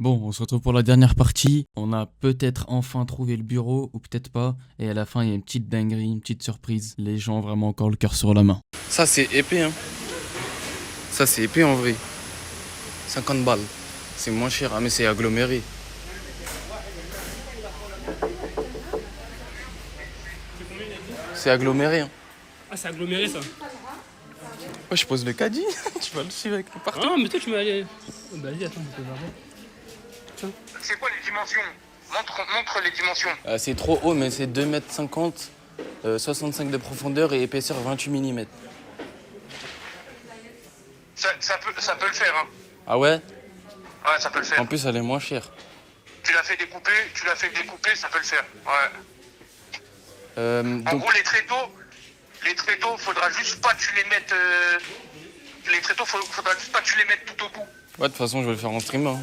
Bon, on se retrouve pour la dernière partie. On a peut-être enfin trouvé le bureau, ou peut-être pas. Et à la fin, il y a une petite dinguerie, une petite surprise. Les gens ont vraiment encore le cœur sur la main. Ça c'est épais hein. Ça c'est épais en vrai. 50 balles. C'est moins cher. Ah mais c'est aggloméré. C'est aggloméré hein. Ah, c'est aggloméré ça. Ouais, je pose le caddie. Tu vas le suivre avec nous partout. Ah, mais toi tu m'as allé. Bah, vas-y, attends, je peux voir. C'est quoi les dimensions? Montre les dimensions. C'est trop haut mais c'est 2,50 m, 65 de profondeur et épaisseur 28 mm. Ça peut le faire, hein. Ah ouais? Ouais, ça peut le faire. En plus elle est moins chère. Tu l'as fait découper, ça peut le faire. Ouais. En Donc gros, les tréteaux, faudra juste pas que tu les mettes. Les tréteaux, faudra juste pas que tu les mettes tout au bout. ouais, de toute façon je vais le faire en stream hein.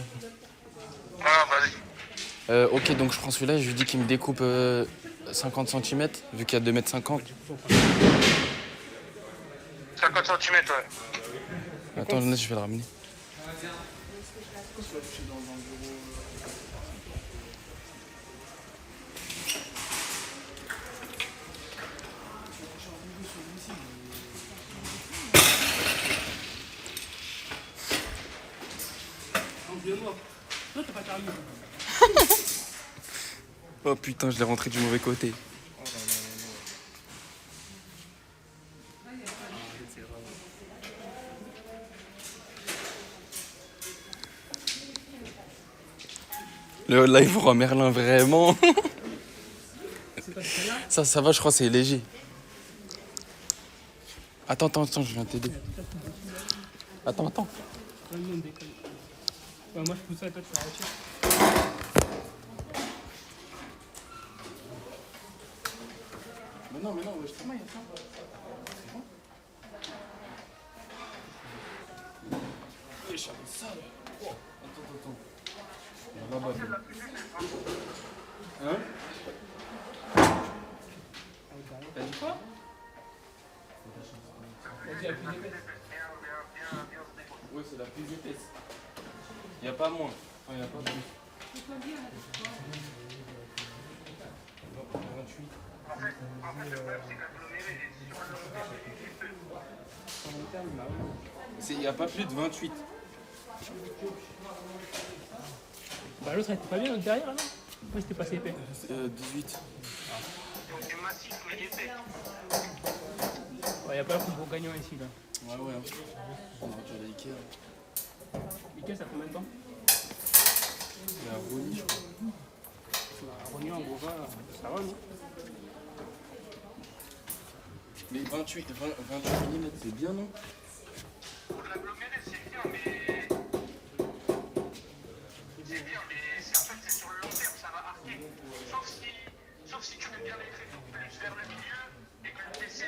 Ah, vas-y. Ok, donc je prends celui-là, je lui dis qu'il me découpe 50 cm, vu qu'il y a 2,50 m. 50 cm, ouais. Attends, Jonas, je vais le ramener. Non, t'as pas terminé. Oh putain, je l'ai rentré du mauvais côté. Le live roi Merlin, vraiment. Ça va, je crois, c'est léger. Attends, je viens t'aider. Attends. Ouais, non, déconne. Ouais, moi je pousse ça et toi tu fais retirer. Mais non, je travaille, attends. Hein? T'as dit quoi? Vas-y, la plus épaisse. Ouais, c'est la plus épaisse. Y a pas moins. Enfin, y a pas plus. 28. En fait, le problème, c'est qu'aggloméré, sur le long terme, il est Y a pas plus de 28. Bah, l'autre elle était pas bien derrière là, non? Pourquoi c'était pas assez épais? 18. donc du massif, mais épais. Ouais, y'a pas de gros gagnant ici là. Ouais. On aurait dû aller à Ikea. Ikea, ça fait combien de temps? Il y a un Rony, je crois. Rognon en gros, ça va, non? Mais 28 mm, c'est bien, non? Pour de l'aggloméré, c'est bien, mais. C'est bien, mais en fait, c'est sur le long terme, ça va arquer. Sauf si tu mets bien les tréteaux plus vers le milieu et que le PC,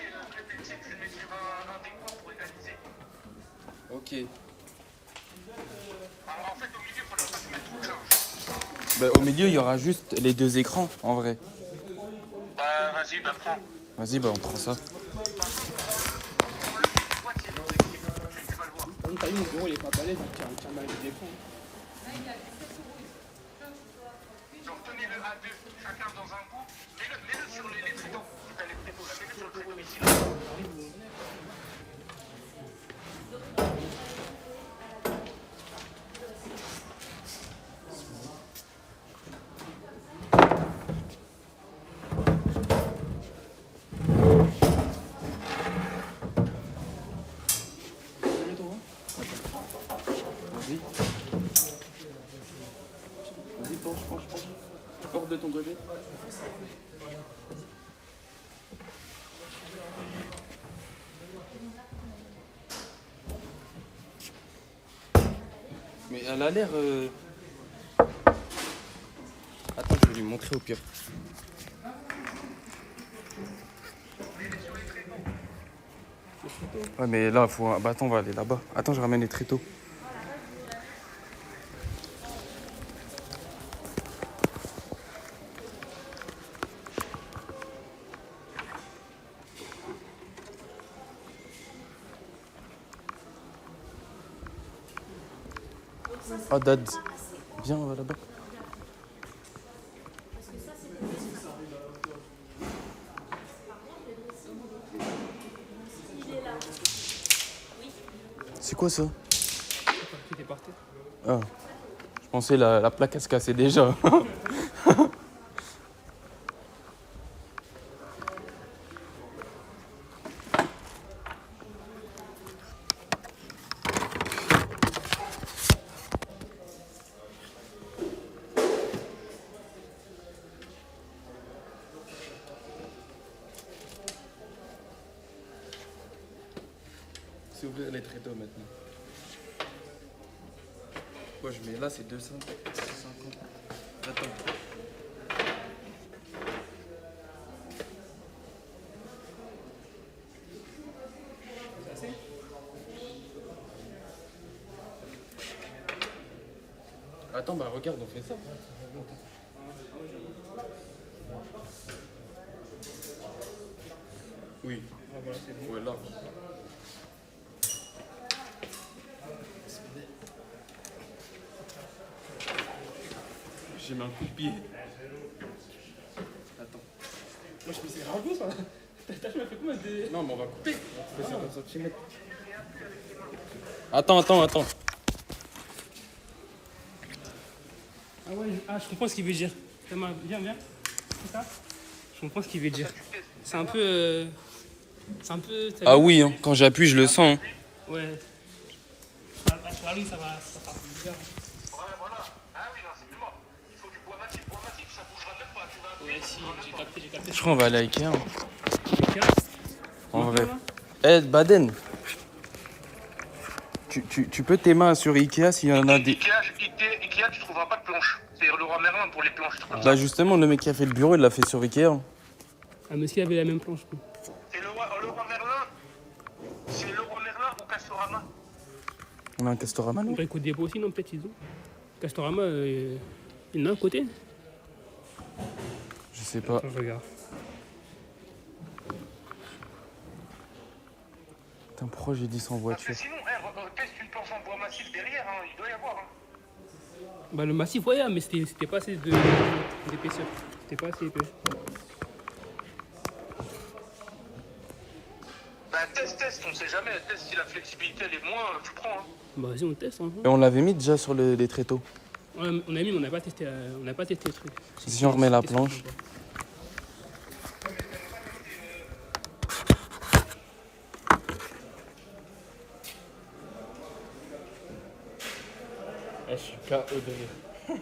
tu le mets sur un des coins pour égaliser. Ok. En fait, au milieu, il faudra pas se mettre trop large. Bah, au milieu, il y aura juste les deux écrans, en vrai. Bah, vas-y, bah, prends. Vas-y, bah, on prend ça. Comme t'as vu, mon bureau il est pas balèze, il tient mal les écrans. Donc, tenez-le à deux, chacun dans un bout. Mets-le sur les tréteaux. Si t'as les tréteaux, là, mets-le sur le tréteau ici. Là. Vas-y. Vas-y, penche. Porte de ton côté. Mais elle a l'air... Attends, je vais lui montrer au pire. Ouais, mais là, faut... Bah, attends, on va aller là-bas. Attends, je ramène les tréteaux. Oh, Dad, Viens, on va là-bas. C'est quoi ça? Tout est par terre. Ah. Je pensais la plaque elle se cassait déjà. C'est ouvrir les tréteaux maintenant. Moi je mets là, c'est 250. Attends. C'est assez? Attends, bah regarde, on fait ça. Oui. Ah, voilà, c'est bon. Ouais, là. J'ai mis un coup de pied. Attends. Moi, je me suis rago, ça. T'as fait combien de. Non, mais on va couper. On fait 50 cm. Attends. Ah ouais, je comprends ce qu'il veut dire. Viens. C'est ça? Je comprends ce qu'il veut dire. C'est un peu. Ah oui, hein, quand j'appuie, je le sens. Hein. Ouais. Sur la ligne, ça va bizarre. Ouais, voilà. Ah oui, non, c'est plus mort. Il faut du bois massif, ça bougera même pas. Tu vas appuyer, Ouais, si, j'ai capté. Je crois qu'on va aller à Ikea. Hein. Ikea. En vrai. Eh, Baden. Tu peux tes mains sur Ikea s'il y en a des. Ikea, tu trouveras pas de planche. C'est Leroy Merlin pour les planches. Bah justement, le mec qui a fait le bureau, il l'a fait sur Ikea. Hein. Ah, mais s'il avait la même planche, quoi. C'est Leroy Merlin. C'est Leroy Merlin ou Castorama. On a un Castorama, non? Brico Dépôt aussi, non, peut-être ils ont. Castorama, il y en a un côté. Je sais pas. Attends, je regarde. Putain, pourquoi j'ai dit sans Parce voiture? que sinon, teste une planche en bois massif derrière, hein, il doit y avoir. Hein. Bah, le massif, ouais, mais c'était pas assez d'épaisseur. C'était pas assez épais. Bah teste, on sait jamais. Teste si la flexibilité elle est moins, tu prends. Hein. Bah, vas-y, on teste. Hein. Et on l'avait mis déjà sur les tréteaux. Ouais, on a mis, mais on n'a pas testé le truc. Si on remet la planche. Je suis KO de rire.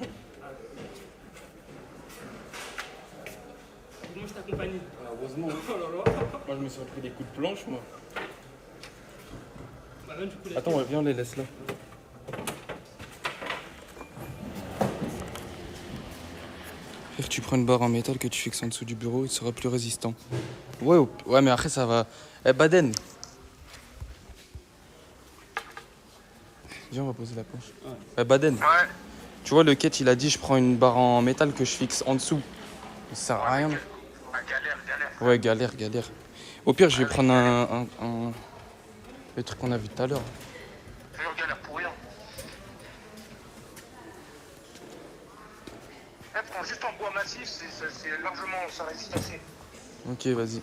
Moi, je t'accompagne. Heureusement. Oh là là. Moi, je me suis pris des coups de planche, moi. Bah, même, du coup, Attends, ouais, viens, on les laisse là. Frère, tu prends une barre en métal que tu fixes en dessous du bureau, il sera plus résistant. Ouais, mais après, ça va. Eh, Baden. Viens, on va poser la planche. Ouais. Eh, Baden. Ouais. Tu vois, le quête, il a dit je prends une barre en métal que je fixe en dessous. Ça sert à rien. Ouais, galère. Ouais, galère. Au pire, je vais prendre le truc qu'on a vu tout à l'heure. Toujours galère pour rien. Prends juste en bois massif, c'est largement, ça résiste assez. Ok, vas-y.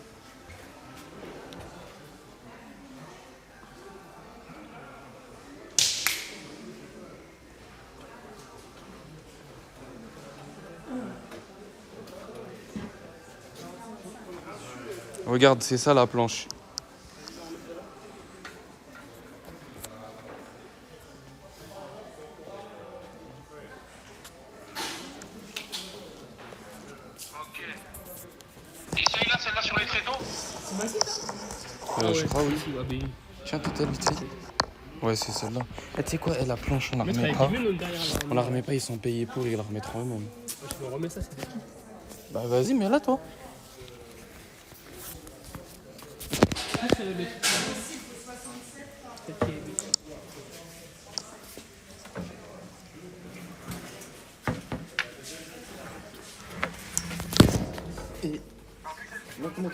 Regarde, c'est ça la planche. Ok. Et celle-là sur les tréteaux? C'est massif, ça? Je crois, oui. Si, bah, oui. Tiens, tout vite fait. Ouais, c'est celle-là. Eh, tu sais quoi, la planche, on la Mettre remet avec pas. du même derrière, là. On la remet pas, ils sont payés pour, ils la remettront eux-mêmes. Je vais remettre ça, c'est qui? Bah vas-y, mets là toi. Ah, c'est le truc. Peut-être qu'il y a-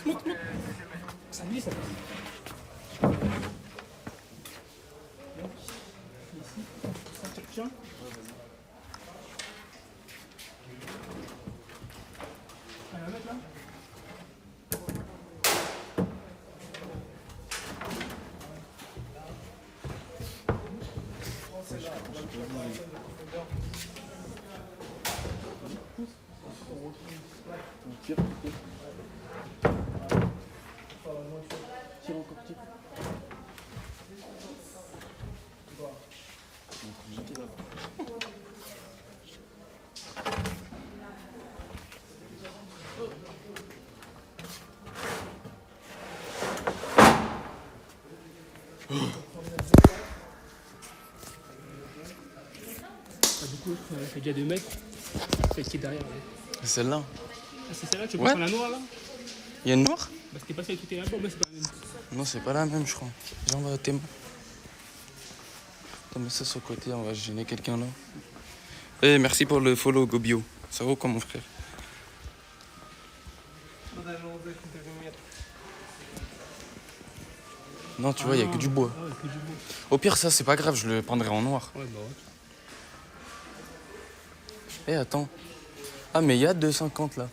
Monte. Ça glisse, ça passe. Ici. Ça, tu tiens. Tire, tire. Tire encore, tire. Du coup, c'est déjà 2 mètres. Celle qui est derrière. Ouais. Celle-là. Ah, c'est celle-là, tu Ouais. prends la noire là? Il y a une noire? Bah, c'était pas celle qui était là-bas, mais c'est pas la même. Non, c'est pas la même, je crois. Viens, on va tes mains. Attends, mets ça sur le côté, on va gêner quelqu'un là. Eh, merci pour le follow, Gobio. Ça va ou quoi, mon frère? Non, tu vois, il y a que du bois. Ah ouais, que du bois. Au pire, ça, c'est pas grave, je le prendrai en noir. Ouais, bah ouais. Eh, attends. Ah, mais il y a 2,50 là.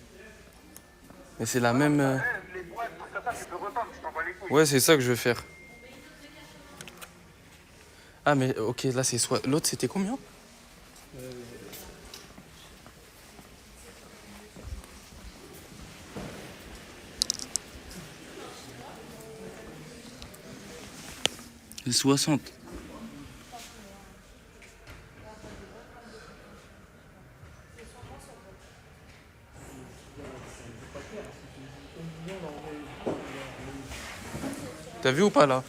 Mais c'est la même. Les boîtes, tout ça, tu peux repeindre, tu t'en bats les couilles. Ouais, c'est ça que je veux faire. Ah, mais ok, là, c'est soit. L'autre, c'était combien? C'est 60. T'as vu ou pas là?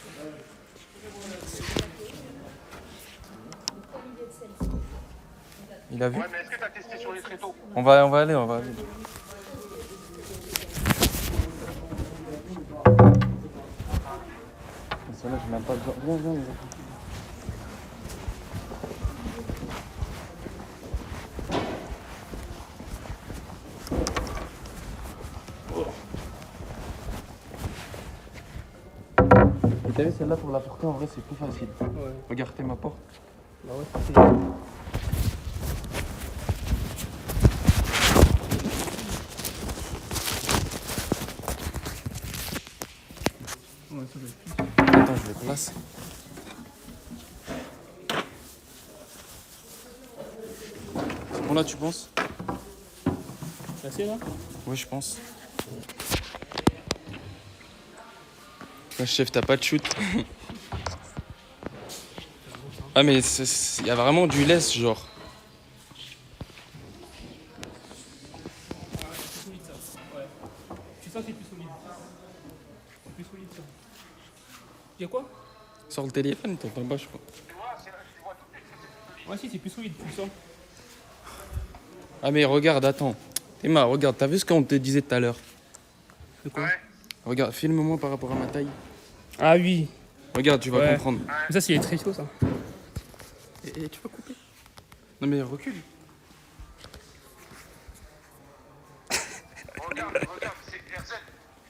Il a vu? Ouais, mais est-ce que t'as testé sur les tréteaux? On va aller, on va aller. Celle-là, j'ai même pas besoin. Viens, viens, viens. Et t'as vu celle-là pour la porter en vrai c'est plus facile. Ouais. Regarde t'es ma porte. Bah ouais, c'est. Ouais, ça va être plus. Attends je les place. C'est bon là tu penses? C'est assez là? Oui je pense. Ouais, chef t'as pas de shoot. Ah mais il y a vraiment du laisse genre. C'est solide ça. Ouais. Tu sens que c'est plus solide. C'est plus solide ça. Y'a quoi? Sors le téléphone, t'entends pas je crois. Tu vois, c'est là que tu vois tout de suite que c'est plus solide. Ouais, si, c'est plus solide, tu le sens. Ah mais regarde, attends. Théma, regarde, t'as vu ce qu'on te disait tout à l'heure? De quoi? Ouais. Regarde, filme-moi par rapport à ma taille. Ah oui. Regarde, tu vas Ouais. comprendre. Mais ça, c'est les tréteaux ça. Et tu vas couper. Non mais recule. Regarde, c'est RZ.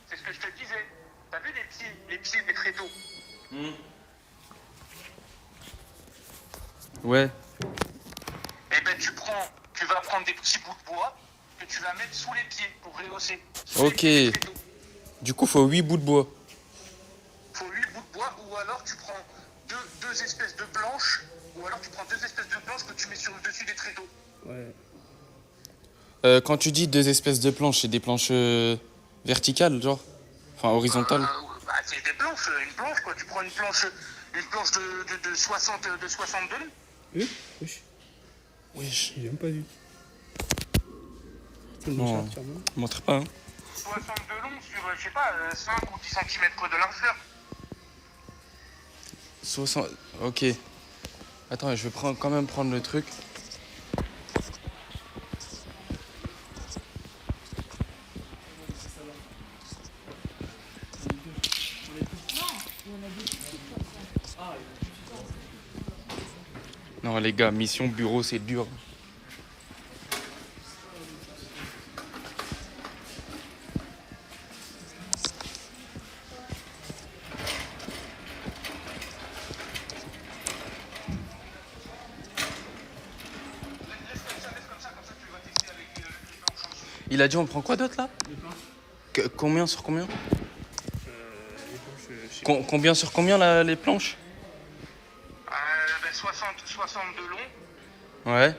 C'est ce que je te disais. T'as vu les pieds des tréteaux? Ouais. Eh ben tu vas prendre des petits bouts de bois que tu vas mettre sous les pieds pour rehausser. Sous Ok. les pieds des tréteaux. Du coup, faut 8 bouts de bois. Faut 8 bouts de bois ou alors tu prends deux espèces de planches ou alors tu prends 2 espèces de planches que tu mets sur le dessus des tréteaux. Ouais. Quand tu dis 2 espèces de planches, c'est des planches verticales, genre? Enfin, horizontales. Bah, c'est des planches, une planche quoi. Tu prends une planche de 62 long. Oui. Wesh. Wesh. J'ai même pas vu. C'est une Non. charte, sûrement. Montre pas, hein. 62 long sur, je sais pas, 5 ou 10 cm de largeur. 60. Ok. Attends, je vais quand même prendre le truc. Non les gars, mission bureau c'est dur. Il a dit on prend quoi d'autre là? Combien sur combien? Les planches, je sais Combien sur combien les planches? 62 long. Ouais.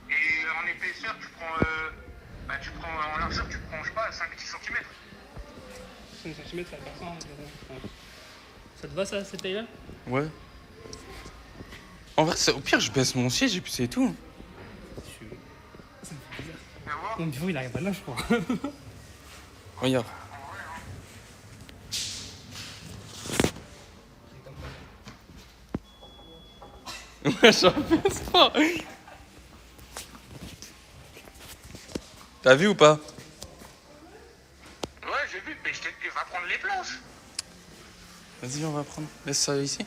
Et en épaisseur, tu prends tu prends en largeur, tu prends, je sais pas, 5-10 cm. 5 cm, ça va faire ça. Hein, ça te va ça, cette taille-là? Ouais. En vrai, au pire, je baisse mon siège et puis c'est tout. Ça me fait bizarre. Mais voilà. Mon bureau, il arrive à là, je crois. Regarde. Ouais, j'en baisse pas. T'as vu ou pas? Ouais, j'ai vu, mais il va prendre les planches. Vas-y, on va prendre. Laisse ça ici.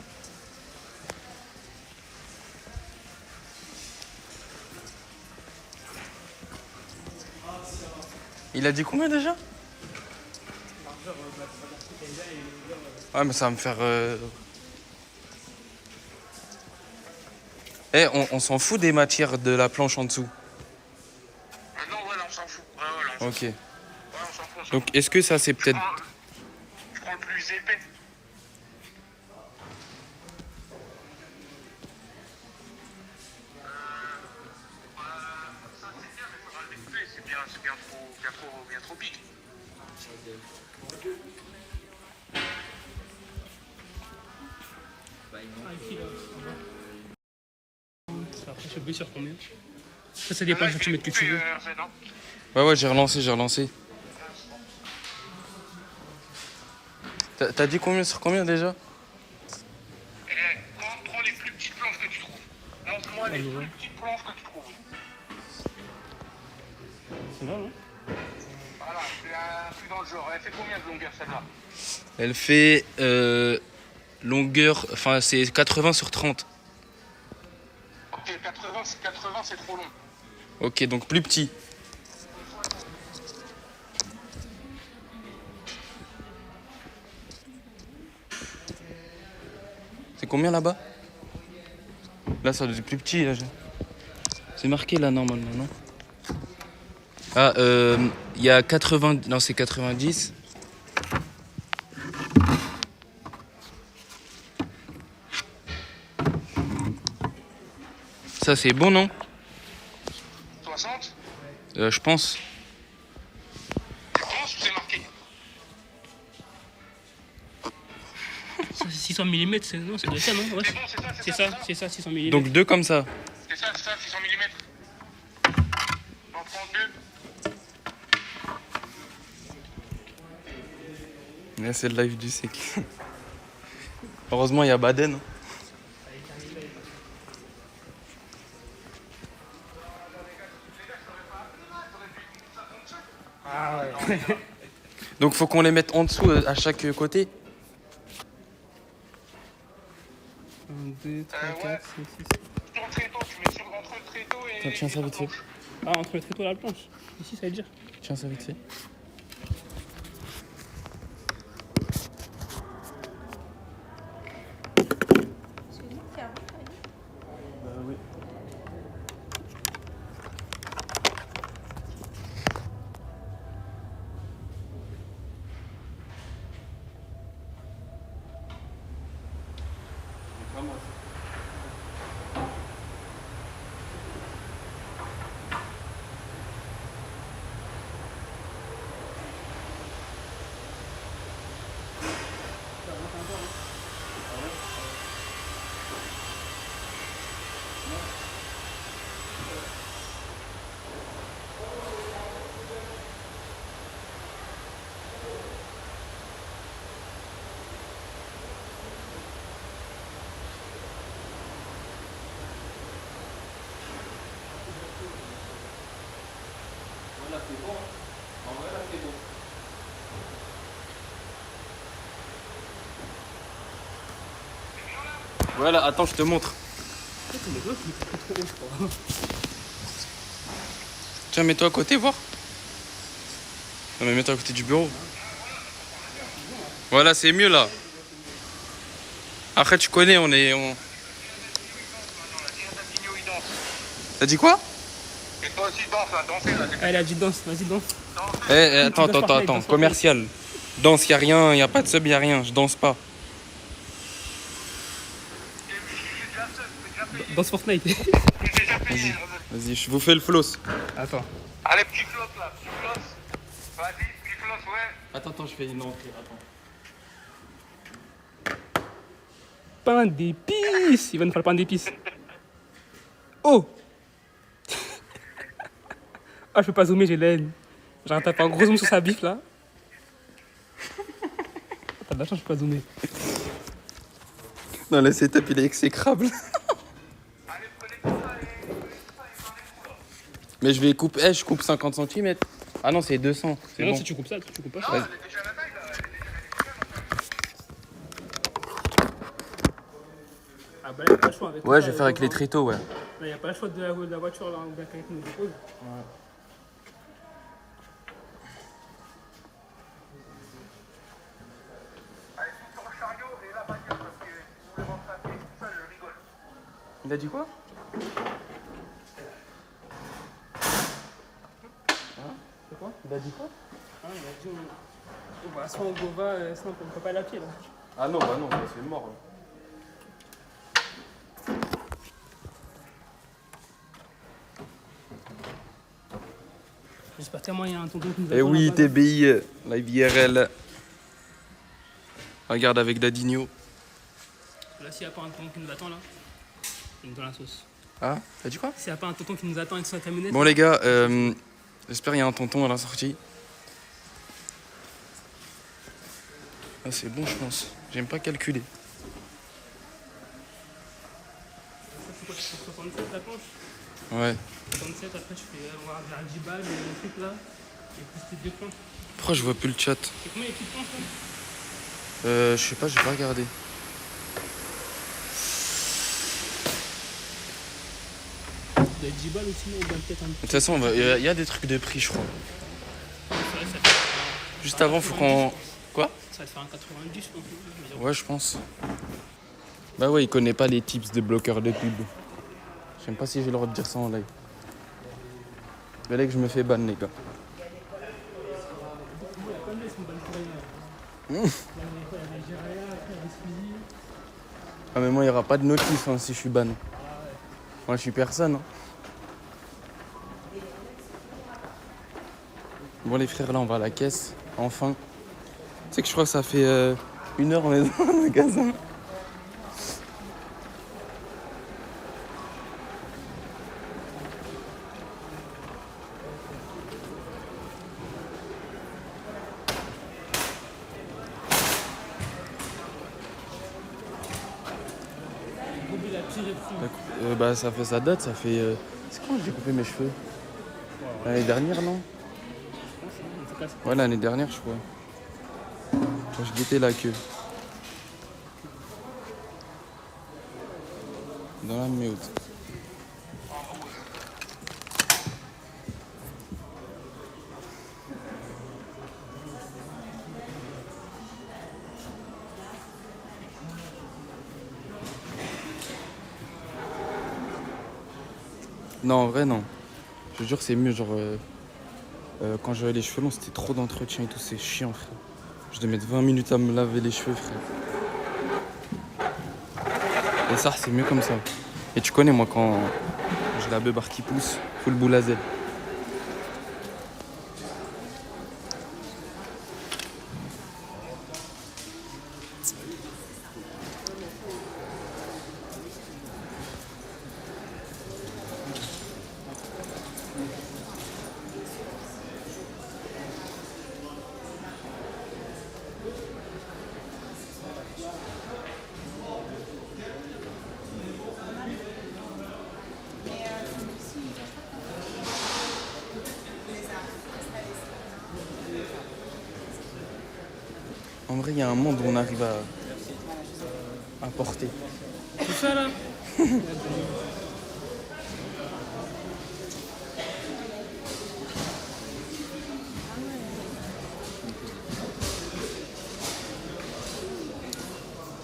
Il a dit combien déjà? Ouais, mais ça va me faire... Eh, on s'en fout des matières de la planche en dessous. Non, ouais, là, on s'en fout. Ouais, là, on s'en Ok. fout. Ouais, on s'en fout. Donc, est-ce que ça, c'est peut-être... Je prends le plus épais. Ça, c'est bien, mais faudra le découper. C'est bien trop pique. Après, je suis obligé sur combien? Ça dépend du centimètre que tu veux. Ouais, j'ai relancé. T'as dit combien sur combien déjà? Prends les plus petites planches que tu trouves. Lance-moi les plus petites planches que tu trouves. C'est là, non? Voilà, je suis dans le genre. Elle fait combien de longueur celle-là? Elle fait longueur... Enfin, c'est 80 sur 30. Ok, 80 c'est trop long. Ok, donc plus petit. C'est combien là-bas? Là, ça doit être plus petit. Là. C'est marqué là, normalement, non? Ah, il y a 80... Non, c'est 90. Ça, c'est bon, non? 60? Je pense. Tu penses ou c'est marqué? Ça, c'est 600 mm, c'est non, c'est de ça, non? Ouais, C'est bon, c'est ça. c'est ça, 600 mm. Donc deux comme ça. C'est ça, 600 mm. J'en prends deux. Là, c'est le live du siècle. Heureusement, il y a Baden. Ah ouais. Donc, faut qu'on les mette en dessous à chaque côté. 1, 2, 3, 4, 5, 6. Sur le tréteau, tu mets entre le tréteau et... Tiens ça vite fait. Ah, entre le tréteau et la planche. Ici, ça veut dire. Tiens ça vite fait. Voilà, attends, je te montre. Tiens, mets-toi à côté, voir. Non, mais mets-toi à côté du bureau. Voilà, c'est mieux là. Après, tu connais, T'as dit quoi? Et toi aussi, danse, là, dansez, là. Elle a dit danse, vas-y, danse. Attends, commercial. Danse, y a pas de sub, y a rien, je danse pas. Danse Fortnite. J'ai déjà payé. Vas-y, je vous fais le floss. Attends. Allez, petit floss là, petit floss. Vas-y, petit floss, ouais. Attends, je fais une entrée. Attends. Pain d'épices. Il va nous faire le pain d'épices. Oh. Ah, je peux pas zoomer, j'ai la haine. J'ai un tapé un gros zoom sur sa bif là. T'as de la chance, je peux pas zoomer. Non, le setup, il est exécrable. Allez, prenez tout ça et prenez tout ça et prenez tout ça. Mais je vais couper, je coupe 50 cm. Ah non, c'est 200. C'est Non, bon. si tu coupes ça, tu coupes pas. Non, elle est déjà à la taille là. Ah bah, y'a pas le choix. Avec Ouais, ça, je vais faire avec les tréteaux, ouais. Il n'y a pas le choix de la voiture là, où la quelqu'un nous dépose. Allez, tout sur le chariot et la bagnole parce que si vous voulez rentrer à pied tout seul, je rigole. Il a dit quoi? C'est quoi? Il a dit quoi? Ah, il a dit on va soit on go va, sinon on peut pas aller à pied là. Ah non, bah non, c'est mort. J'espère tellement il y a un tonton qui nous Eh attend oui, là-bas, là. TBI, live IRL. Regarde avec Dadinho. Là, s'il n'y a pas un tonton qui nous attend là, il nous donne la sauce. Ah, t'as dit quoi? S'il n'y a pas un tonton qui nous attend avec sa camionnette. Bon les gars, j'espère qu'il y a un tonton à la sortie. Ah, c'est bon, je pense. J'aime pas calculer. C'est quoi, tu fais 67 la planche? Ouais. 67, après tu fais on va vers 10 balles, le truc là, et plus tes deux planches. Pourquoi je vois plus le chat? C'est combien les petites planches là? Je sais pas, j'ai pas regardé. Ça doit être 10 balles ou sinon on gagne peut-être un De petit toute façon, il y a des trucs de prix, je crois. peu. Ça fait Juste avant, faut qu'on... Quoi? Ça va te faire un 90, je pense. Ouais, je pense. Bah ouais, il connaît pas les tips de bloqueurs de pub. Je sais même pas si j'ai le droit de dire ça en live. Mais là que je me fais ban, les gars. Ah mais moi, il y aura pas de notif hein, si je suis ban. Moi, je suis personne. Hein. Bon les frères, là, on va à la caisse. Enfin. Tu sais que je crois que ça fait 1 heure on est dans le magasin. Bah ça fait sa date, ça fait... C'est quand j'ai coupé mes cheveux? L'année dernière, non? Ouais, l'année dernière, je crois. Quand je guettais la queue. Dans la merde. Non, en vrai, non. Je te jure, c'est mieux. Genre, quand j'avais les cheveux longs, c'était trop d'entretien et tout. C'est chiant, frère. Je devais mettre 20 minutes à me laver les cheveux, frère. Et ça, c'est mieux comme ça. Et tu connais, moi, quand j'ai la beubare qui pousse, full boule à Z. En vrai, il y a un monde où on arrive à porter. Tout ça là?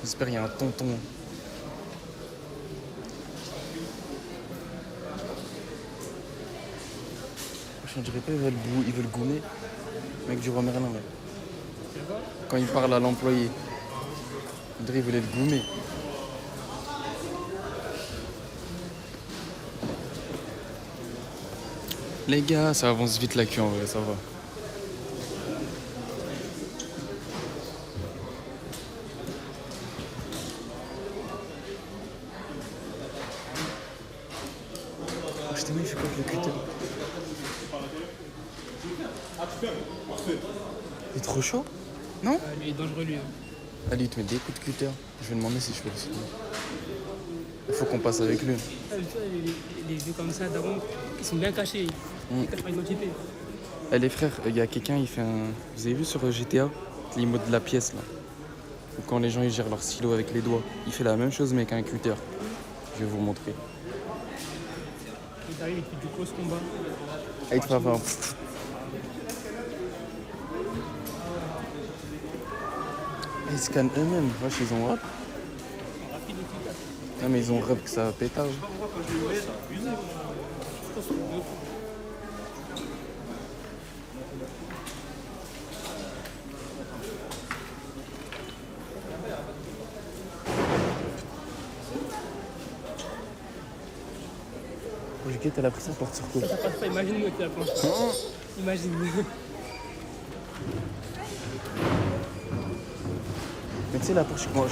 J'espère qu'il y a un tonton. Je dirais pas ils veulent goumer. Mec du roi Merlin, là. Quand il parle à l'employé. On dirait qu'il voulait le goumer. Les gars, ça avance vite la queue en vrai, ça va. Oh, je t'ai mis, je fais quoi avec le cutter? Il est trop chaud? Non? Lui, il est dangereux, lui. Hein. Allez, il te met des coups de cutter. Je vais demander si je peux le filmer. Il faut qu'on passe avec lui. Ah, tu vois, les vieux comme ça, d'avant, ils sont bien cachés. Ils cachent par identité. Eh les frères, il y a quelqu'un, il fait un... Vous avez vu sur GTA l'emote de la pièce là? Ou quand les gens ils gèrent leur stylo avec les doigts. Il fait la même chose mais avec un cutter. Je vais vous montrer. Il arrive, il fait du close combat. Ah, il te fait avoir un... Ils scannent eux-mêmes. Wesh, ils ont rap. Non mais ils ont rap que ça pétage. Juliette, elle a pris sa porte sur quoi? Ça passe pas, imagine-nous avec la planche. Imagine. Mais tu sais la Porsche, moi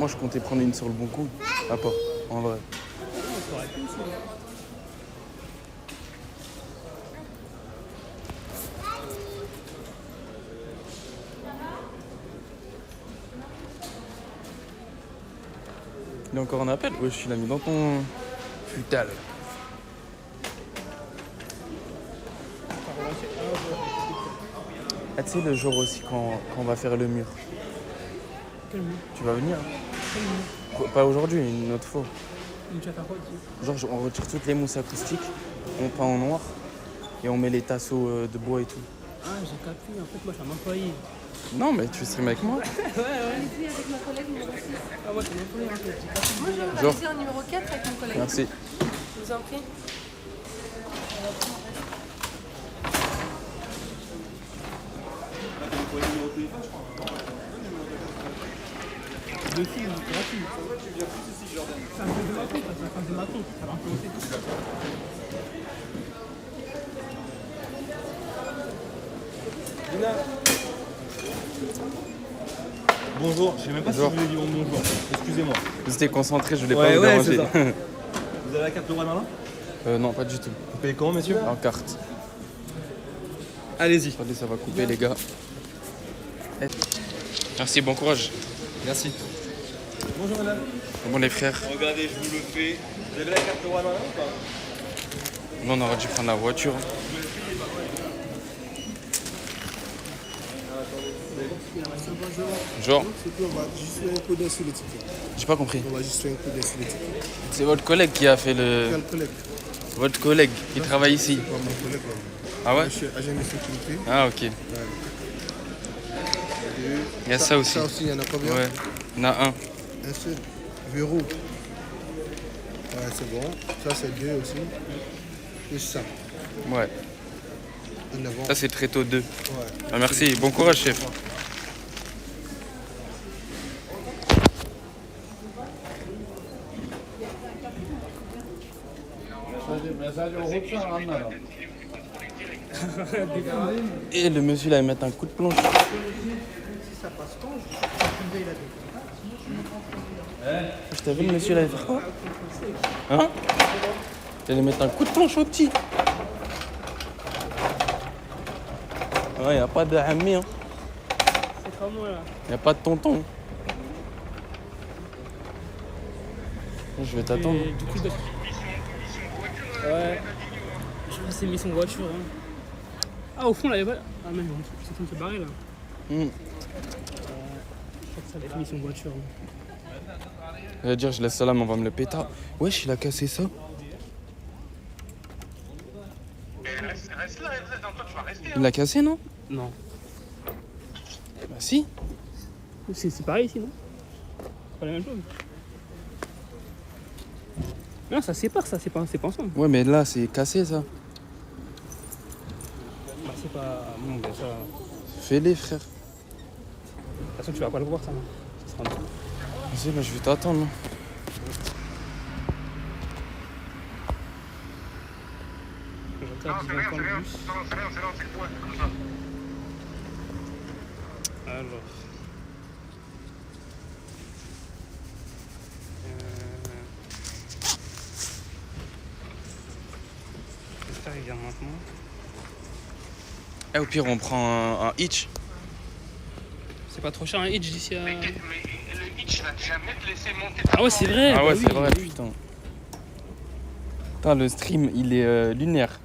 je comptais prendre une sur le bon coup. La Porsche, en vrai. Il est encore en appel? Ouais, je suis l'ai mis dans ton futal. Ah, tu sais, le jour aussi, quand on va faire le mur. Quel mur? Tu vas venir? Quel mur? Pas aujourd'hui, une autre fois. Mais tu vas faire quoi ici? Genre, on retire toutes les mousses acoustiques, on peint en noir et on met les tasseaux de bois et tout. Ah, j'ai capté. En fait, moi, je suis un employé. Non, mais tu stream avec moi? Ouais. Ici avec ma collègue numéro 6. Ah, moi, je suis un employé en fait. J'ai capté. Moi, je vais Genre. passer en numéro 4 avec mon collègue. Merci. Je vous en prie. Deux filles, gratuit. C'est un peu de Macron, ça, c'est la fin de Macron. Ça va influencer tout. Bonjour, je sais même pas Bonjour. si vous voulez dire bonjour. Excusez-moi. Vous étiez concentré, je voulais Ouais, pas vous ouais, déranger. c'est ça. Vous avez la carte Leroy Merlin? Non, pas du tout. Vous payez comment, messieurs? En carte. Allez-y. Attendez, ça va couper, les gars. Merci, bon courage. Merci. Bonjour madame. Bon, les frères, Regardez, je vous le fais. Vous avez la carte Leroy Merlin ou pas? nous on aurait dû prendre la voiture. Bonjour. On va juste faire un coup d'œil sur l'étiquette. J'ai pas compris. On va juste faire un coup d'œil sur l'étiquette. C'est votre collègue qui a fait le... Quel collègue? Votre collègue qui travaille ici. Pas mon collègue. Là. Ah ouais? Je suis agent de sécurité. Ah ok. Il y a ça aussi. Ça aussi, il y en a combien? Ouais. Il y en a un. Un seul. Verrou. Ouais, c'est bon. Ça, c'est deux aussi. Et ça. Ouais. En avant. Ça c'est très tôt 2. Ouais. Ah, merci, bon courage chef. Et le monsieur là il met un coup de planche. Je t'avais vu le monsieur là il fait quoi? Hein? Il allait mettre un coup de planche au petit. Ouais, y a pas de ami, hein. C'est comme moi là. Y a pas de tonton. Je vais t'attendre. Et du coup, il doit... Ouais. Je crois que c'est mission voiture. Hein. Ah, au fond là, il y a pas. Ah, mais c'est tout se barrer là. Hmm. Je crois que ça va être mission voiture. Hein. Je vais dire, je laisse ça là, mais on va me le péter. Wesh, il a cassé ça. Mais reste là, dans toi, tu vas rester. Il l'a cassé, non? Non. Bah si. C'est pareil ici, non? C'est pas la même chose. Non, ça sépare, ça, c'est pas ensemble. Ouais, mais là, c'est cassé, ça. Bah, c'est pas. Bon, ben ça. Fais-les, frère. De toute façon, tu vas pas le voir, ça. Ça sera un... Vas-y, bah, je vais t'attendre. Là. Je Non, regarde c'est il rien, va quand c'est le rien. bus. Non, c'est rien, c'est le poids, c'est comme ça. Alors. J'espère qu'il vient maintenant. Eh, au pire, on prend un hitch. C'est pas trop cher un hitch d'ici à. Mais le hitch va jamais te laisser monter. Ah ouais, c'est vrai. Ah ouais, bah c'est oui, vrai, oui. putain. Putain, le stream, il est lunaire.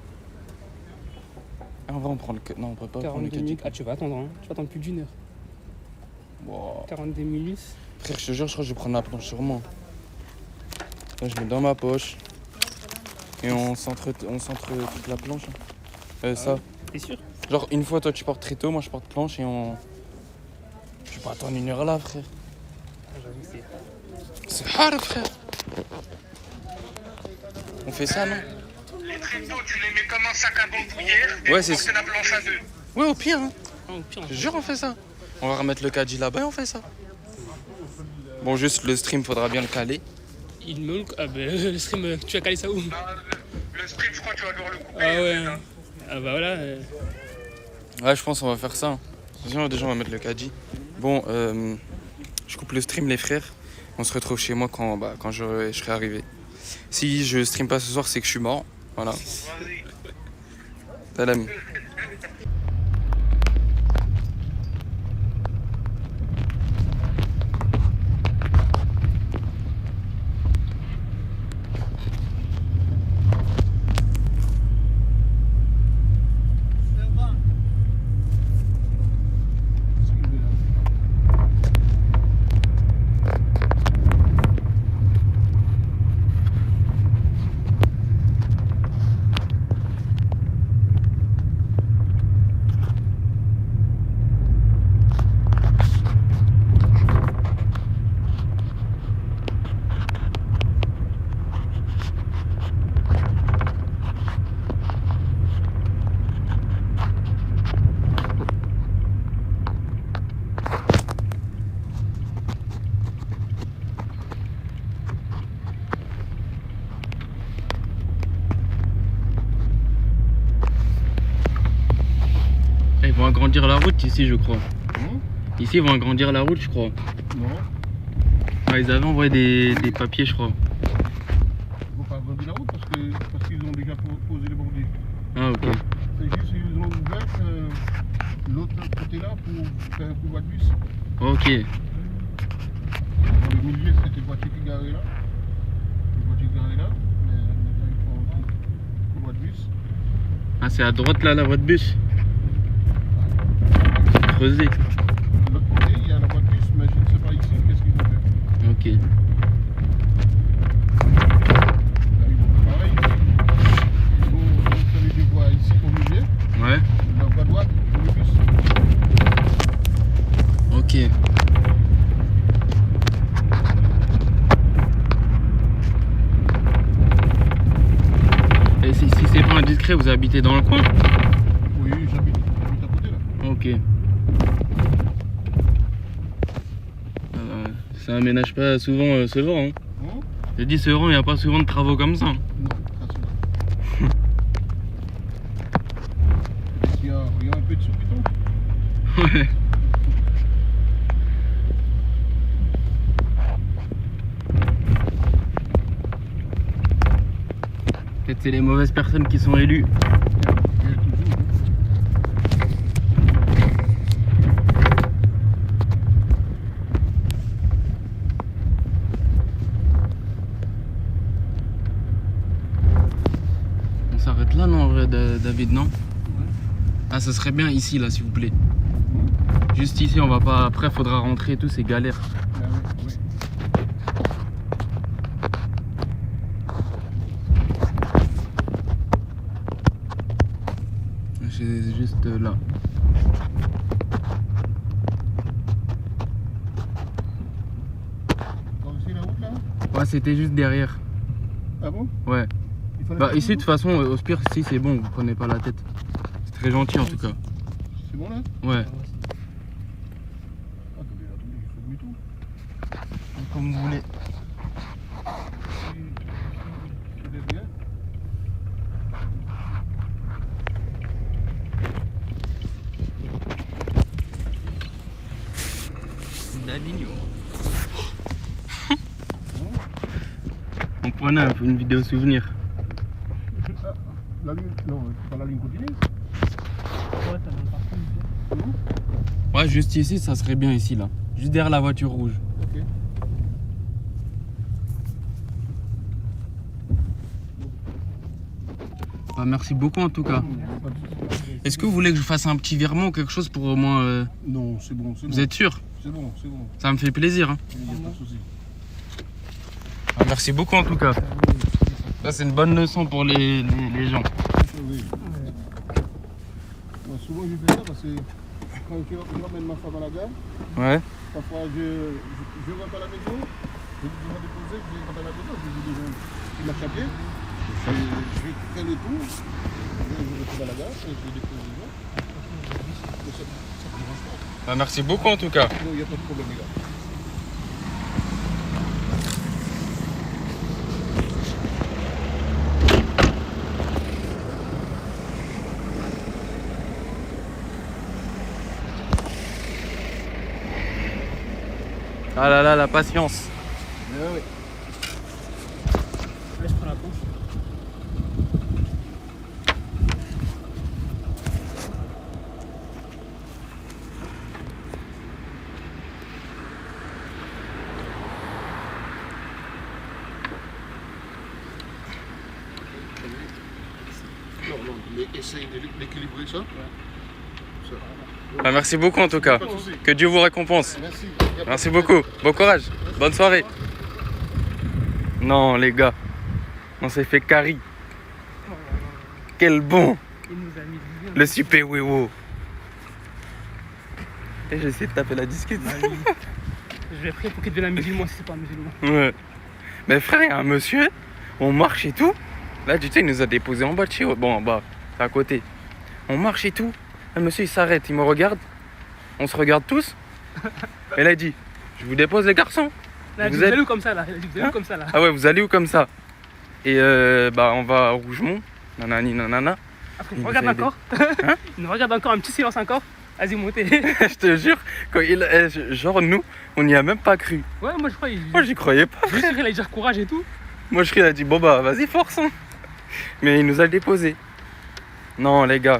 Ah, on va en prendre le... Non, on peut pas prendre le 42 minutes. Caddy. Ah, tu vas attendre, hein. Tu vas attendre plus d'une heure. Wow. 42 minutes. Frère, je te jure, je crois que je vais prendre la planche sur moi. Là, je mets dans ma poche. Et on centre toute la planche. Ça. T'es sûr? Genre, une fois, toi, tu portes tréteau, moi, je porte planche et on... Je vais pas attendre une heure là, frère. Ah, j'avoue que c'est. C'est hard, frère. On fait ça, non? Les tréteaux, tu les mets comme un sac à bambouillère. Et Ouais, tu portes la planche à deux. Ouais, au pire, hein. Ah, au pire, Je te jure, on fait ça. On va remettre le caddie là-bas et on fait ça. Bon, juste le stream, faudra bien le caler. il me. Ah, ben le stream, tu as calé ça où? Non, le stream, je crois que tu vas devoir le couper. Ah ouais. Ah bah voilà. Ouais, je pense qu'on va faire ça. Sinon, déjà, on va mettre le caddie. Bon, je coupe le stream, les frères. On se retrouve chez moi quand je serai arrivé. Si je stream pas ce soir, c'est que je suis mort. Voilà. Vas-y. Salam. Ils vont agrandir la route ici, je crois. Ici, ils vont agrandir la route, je crois. Non, Ah, ils avaient envoyé des papiers, je crois. ils vont pas agrandir la route parce qu'ils ont déjà posé les bordiers. Ah, ok. C'est juste qu'ils ont ouvert l'autre côté-là pour faire un couloir de bus. Ok. Dans le milieu, c'était une voiture qui garait là. Une voiture garée là. Mais maintenant, ils font un couloir de bus. Ah, c'est à droite là, la voie de bus. Creusé. De l'autre côté, il y a la voie de bus, mais je ne sais pas ici qu'est-ce qu'ils vont faire. Ok. Là, ils vont faire pareil. Ils vont installer des voies ici au milieu. Ouais. La voie droite pour le bus. Ok. Et si c'est pas indiscret, vous habitez dans le coin? Oui, j'habite à côté là. Ok. Ça aménage pas souvent ce vent. Hein. Hein? J'ai dit ce rang, il n'y a pas souvent de travaux comme ça. Non, ça c'est vrai. Il y a un peu de sous qui tombe. Ouais. Peut-être c'est les mauvaises personnes qui sont élues. Il y a toujours. On s'arrête là, non, en vrai, David, non? Ah, ça serait bien ici, là, s'il vous plaît. Juste ici, on va pas. Après, faudra rentrer et tout, c'est galère. Ah oui, oui. C'est juste là. T'as aussi la route là? Ouais, c'était juste derrière. Ah bon? Ouais. Il fallait Bah, pas ici, de tout toute façon, au pire, ici, c'est bon, vous prenez pas la tête. C'est très gentil, en tout cas. C'est bon là? Ouais. Attendez, il faut demi-tour. Comme vous voulez. C'est derrière. la ligne. On prenait un peu une vidéo souvenir. La ligne, non, c'est pas la ligne continue. Ouais, juste ici, ça serait bien ici, là. Juste derrière la voiture rouge. Ok. Bah, merci beaucoup en tout cas. Pas de souci. Est-ce que vous voulez que je fasse un petit virement ou quelque chose pour au moins... Non, c'est bon, c'est bon. Vous êtes sûr? C'est bon, c'est bon. Ça me fait plaisir. Hein. Il n'y a pas de souci. Ah, merci beaucoup en tout cas. Ça c'est une bonne leçon pour les gens. Oui. Moi, souvent je fais ça parce que quand je ramène ma femme à la gare, Ouais. parfois je rentre à la maison, je lui demande de poser, je rentre à la maison, je lui dis il marche à pied, je vais faire le tour, je retourne à la gare et je dépose les gens. Mais ça ne dérange pas. Bah, merci beaucoup en tout cas. Non, il n'y a pas de problème les gars. Ah là là, la patience. Oui. Là, je prends la planche. Non, mais essaye d'équilibrer ça. Bah, merci beaucoup en tout cas. Pas de souci. Que Dieu vous récompense. Merci. Merci beaucoup. Bon courage. Bonne soirée. Non les gars, on s'est fait carry. Quel bon. Il nous a mis du bien. Le super wewo. Et j'essaie de taper la disquette. Je vais prier pour qu'il devienne un musulman si c'est pas un musulman. Ouais. Mais frère, il y a un monsieur, on marche et tout. Là, tu sais, il nous a déposé en bas de chez eux. Bon, en bas, c'est à côté. On marche et tout. Le monsieur, il s'arrête, il me regarde. On se regarde tous. Et là, il dit, je vous dépose les garçons. Là, Vous vous êtes- allez où comme ça là? Il a dit, vous allez où Hein comme ça là? Ah ouais, vous allez où comme ça? Et bah, on va à Rougemont. Nanani, nanana. Après, il il nous me regarde a aidés. encore. Hein? Il nous regarde encore, un petit silence encore. Vas-y, montez. Je te jure, quand genre, nous, on n'y a même pas cru. Ouais, moi je crois. Moi, j'y croyais pas. Je suis sûr qu'il allait dire courage et tout. Moi, je il a dit, bon bah, vas-y, force. Hein. Mais il nous a déposé. Non, les gars,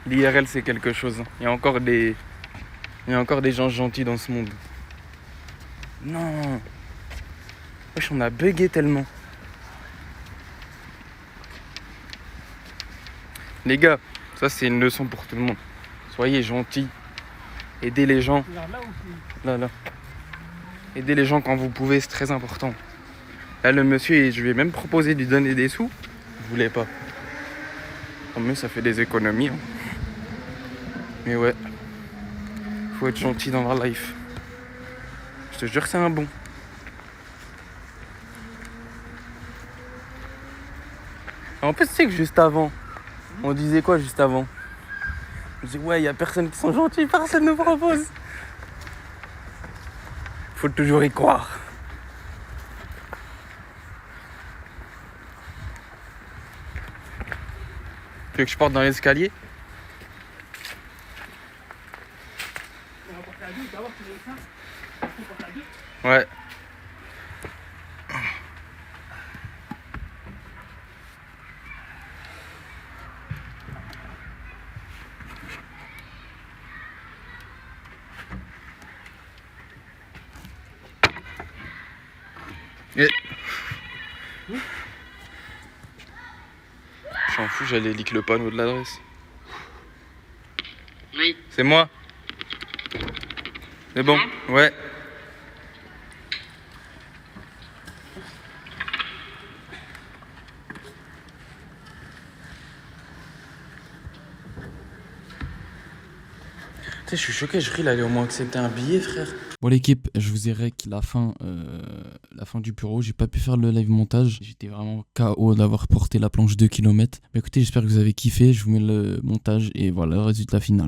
l'IRL, c'est quelque chose. Il y a encore des gens gentils dans ce monde. Non. Wesh, on a bugué tellement. Les gars, ça, c'est une leçon pour tout le monde. Soyez gentils. Aidez les gens. Regarde là où Là, là. Aidez les gens quand vous pouvez, c'est très important. Là, le monsieur, je lui ai même proposé de lui donner des sous. Il voulait pas. Tant mieux, ça fait des économies. Hein. Mais ouais. Faut être gentil dans la life. Je te jure que c'est un bon. En plus, tu sais que juste avant, on disait quoi juste avant? On disait, ouais, il y a personne qui sont gentils, personne ne propose. Faut toujours y croire. Tu veux que je porte dans l'escalier? on va porter à deux, d'abord tu veux ça. Après, on porte à deux. Ouais. Et... J'en fous, j'allais lick le panneau de l'adresse. Oui. C'est moi. C'est bon? Ouais. Tu sais, je suis choqué, je ris, il allait au moins accepter un billet, frère. Bon l'équipe, je vous ai rec la fin du bureau, j'ai pas pu faire le live montage, j'étais vraiment KO d'avoir porté la planche 2 km. Mais écoutez, j'espère que vous avez kiffé, je vous mets le montage et voilà le résultat final.